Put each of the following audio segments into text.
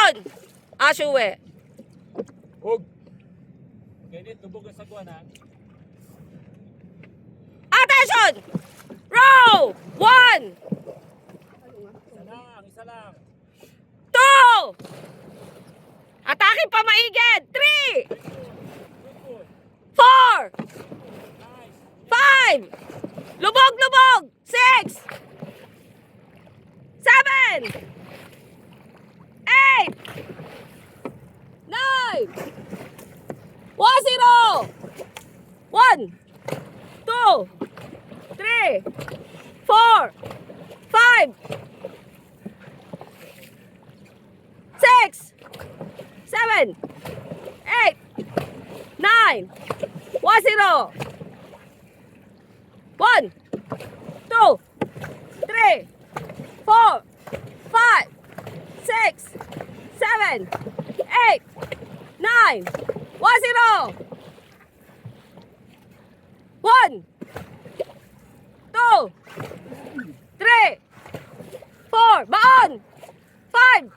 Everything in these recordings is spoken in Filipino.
Attention! Ashuwe. Hug. Ganit, tubog ang sagwan ha. Attention! Row! 1, Isa lang. 2, atake pa maigid. 3, 4, 5, lubog, 6, 7, 8, 9, 1-0. 1, 2, 3, 4, 5, 6, 7, 8, 9, 1-0. 1, 2, 3, 4, 5, 6, 7, 8, 9, 1-0. 1, 2, 3, 4, baon! 5,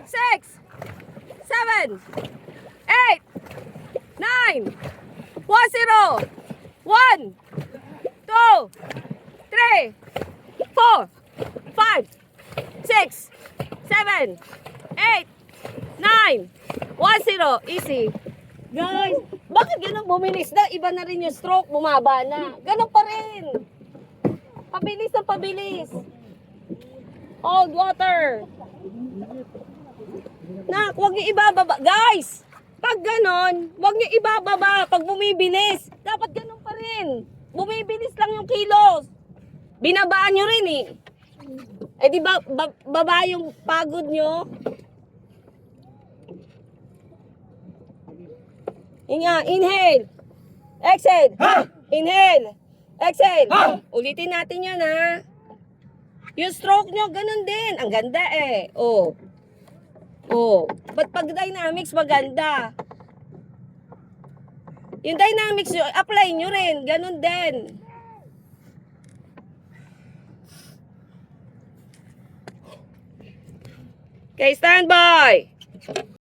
6, 7, 8, 9, 1-0. 1, 2, 3, 4, 5, 6, 7, 8, 9, 1-0. Easy. Guys, bakit ganun bumilis na? Iba na rin yung stroke, bumaba na. Ganun pa rin. Pabilis na pabilis. Hold water. Nak, huwag niyo ibababa. Guys, pag ganon, huwag niyo ibababa. Pag bumibilis, dapat ganon pa rin. Bumibilis lang yung kilos. Binabaan nyo rin eh. Eh di ba, baba yung pagod nyo? Inhale. Exhale. Inhale. Exhale. Ulitin natin yan ha. Yung stroke nyo, ganun din. Ang ganda eh. Oh. Ba't pag dynamics maganda? Yung dynamics nyo, apply nyo rin. Ganun din. Okay, stand by.